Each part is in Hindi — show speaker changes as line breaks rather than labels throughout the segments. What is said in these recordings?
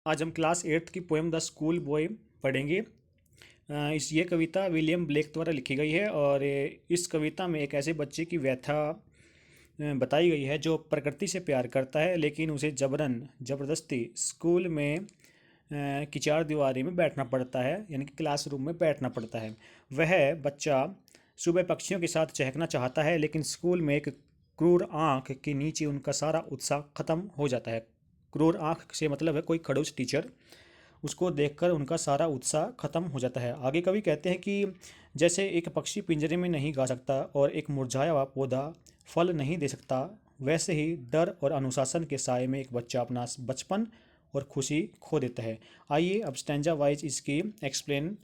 आज हम क्लास 8th की पोएम द स्कूल बॉय पढ़ेंगे। ये कविता विलियम ब्लेक द्वारा लिखी गई है और इस कविता में एक ऐसे बच्चे की व्यथा बताई गई है जो प्रकृति से प्यार करता है, लेकिन उसे ज़बरदस्ती स्कूल में की चारदीवारी में बैठना पड़ता है, यानी कि क्लासरूम में बैठना पड़ता है। वह बच्चा सुबह पक्षियों के साथ चहकना चाहता है, लेकिन स्कूल में एक क्रूर आँख के नीचे उनका सारा उत्साह खत्म हो जाता है। क्रूर आँख से मतलब है कोई खड़ूस टीचर, उसको देखकर उनका सारा उत्साह खत्म हो जाता है। आगे कवि कहते हैं कि जैसे एक पक्षी पिंजरे में नहीं गा सकता और एक मुरझाया हुआ पौधा फल नहीं दे सकता, वैसे ही डर और अनुशासन के साए में एक बच्चा अपना बचपन और खुशी खो देता है। आइए अब स्टैंजा वाइज इसकी एक्सप्लेन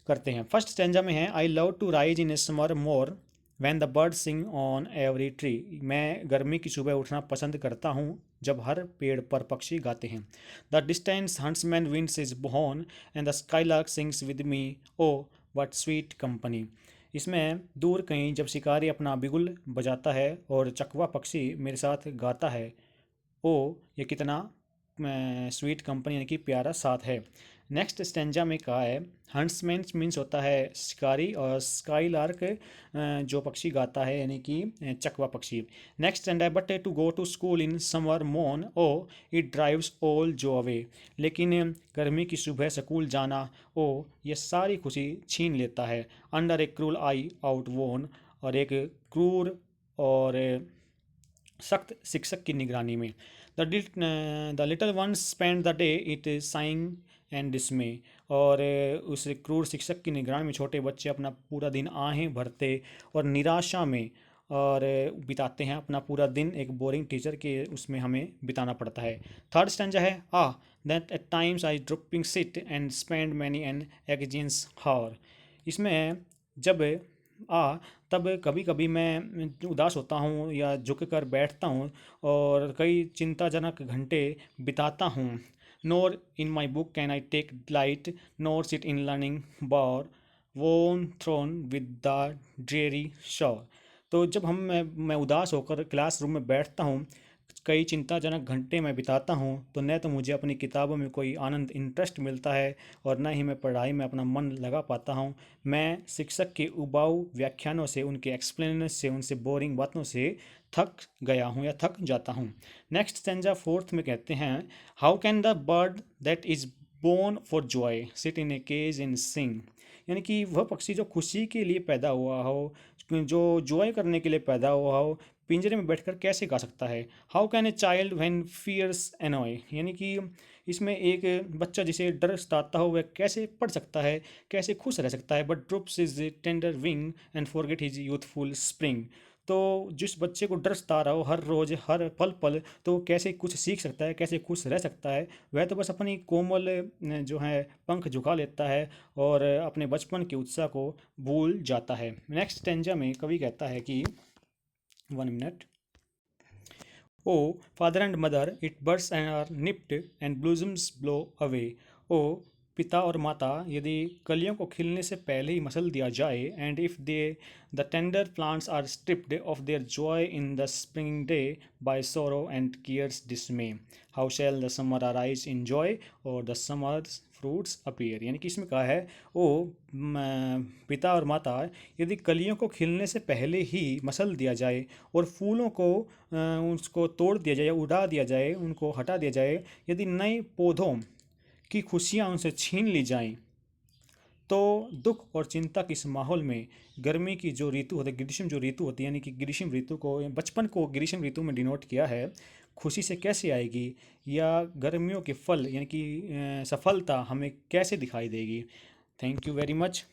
करते हैं। फर्स्ट स्टैंजा में है, I love to rise in a summer morn when the bird sing on every tree. मैं गर्मी की सुबह उठना पसंद करता हूँ जब हर पेड़ पर पक्षी गाते हैं। The distance huntsman winds is born and the skylark sings with me, O what sweet company. इसमें दूर कहीं जब शिकारी अपना बिगुल बजाता है और चकवा पक्षी मेरे साथ गाता है, ओ ये कितना स्वीट कंपनी यानी कि प्यारा साथ है। नेक्स्ट स्टेंजा में कहा है, हंट्समैन मीन्स होता है शिकारी और स्काईलार्क जो पक्षी गाता है यानी कि चकवा पक्षी। नेक्स्ट स्टेंजा है, but to go to school in summer morn, O it drives all joy away. लेकिन गर्मी की सुबह स्कूल जाना, ओ ये सारी खुशी छीन लेता है। अंडर ए क्रूल आई आउट वोन, और एक क्रूर और सख्त शिक्षक की निगरानी में। The little ones spend the day it sighing and dismay, और उस क्रूर शिक्षक की निगरानी में छोटे बच्चे अपना पूरा दिन आहें भरते और निराशा में और बिताते हैं अपना पूरा दिन। एक बोरिंग टीचर के उसमें हमें बिताना पड़ता है। थर्ड स्टैंजा है, that at times I drooping sit and spend many an एग्जियंस हावर। इसमें जब आ तब कभी कभी मैं उदास होता हूँ या झुक कर बैठता हूँ और कई चिंताजनक घंटे बिताता हूँ। Nor in my book can I take delight, nor sit in learning bower worn thrown with the dreary shore. तो जब मैं उदास होकर क्लासरूम में बैठता हूँ, कई चिंताजनक घंटे मैं बिताता हूँ, तो न तो मुझे अपनी किताबों में कोई आनंद इंटरेस्ट मिलता है और न ही मैं पढ़ाई में अपना मन लगा पाता हूँ। मैं शिक्षक के उबाऊ व्याख्यानों से, उनके एक्सप्लेन से, उनसे बोरिंग बातों से थक गया हूँ या थक जाता हूँ। नेक्स्ट स्टेंजा फोर्थ में कहते हैं, how can the bird that is born for joy sit in a cage and sing. यानी कि वह पक्षी जो खुशी के लिए पैदा हुआ हो, जो जॉय करने के लिए पैदा हुआ हो, पिंजरे में बैठकर कैसे गा सकता है। How can a child when fears annoy, यानी कि इसमें एक बच्चा जिसे डर सताता हो वह कैसे पढ़ सकता है, कैसे खुश रह सकता है। But droops his tender wing and forget his youthful spring. तो जिस बच्चे को डर सता रहा हो हर रोज हर पल पल, तो वो कैसे कुछ सीख सकता है, कैसे खुश रह सकता है। वह तो बस अपनी कोमल जो है पंख झुका लेता है और अपने बचपन के उत्साह को भूल जाता है। नेक्स्ट स्टेंजा में कवि कहता है कि 1 minute. Oh, father and mother, it buds and are nipped and blossoms blow away. Oh, पिता और माता, यदि कलियों को खिलने से पहले ही मसल दिया जाए, and if they the tender plants are stripped off their joy in the spring day by sorrow and cares dismay, how shall the summer arise in joy or the summer fruits appear. यानी कि इसमें कहा है, पिता और माता, यदि कलियों को खिलने से पहले ही मसल दिया जाए और फूलों को उसको तोड़ दिया जाए, उड़ा दिया जाए, उनको हटा दिया जाए, यदि नए पौधों की खुशियाँ उनसे छीन ली जाएं, तो दुख और चिंता के इस माहौल में गर्मी की जो ऋतु होती है, ग्रीष्म जो ऋतु होती है, यानी कि ग्रीष्म ऋतु को, बचपन को ग्रीष्म ऋतु में डिनोट किया है, खुशी से कैसे आएगी या गर्मियों के फल यानी कि सफलता हमें कैसे दिखाई देगी। Thank you very much.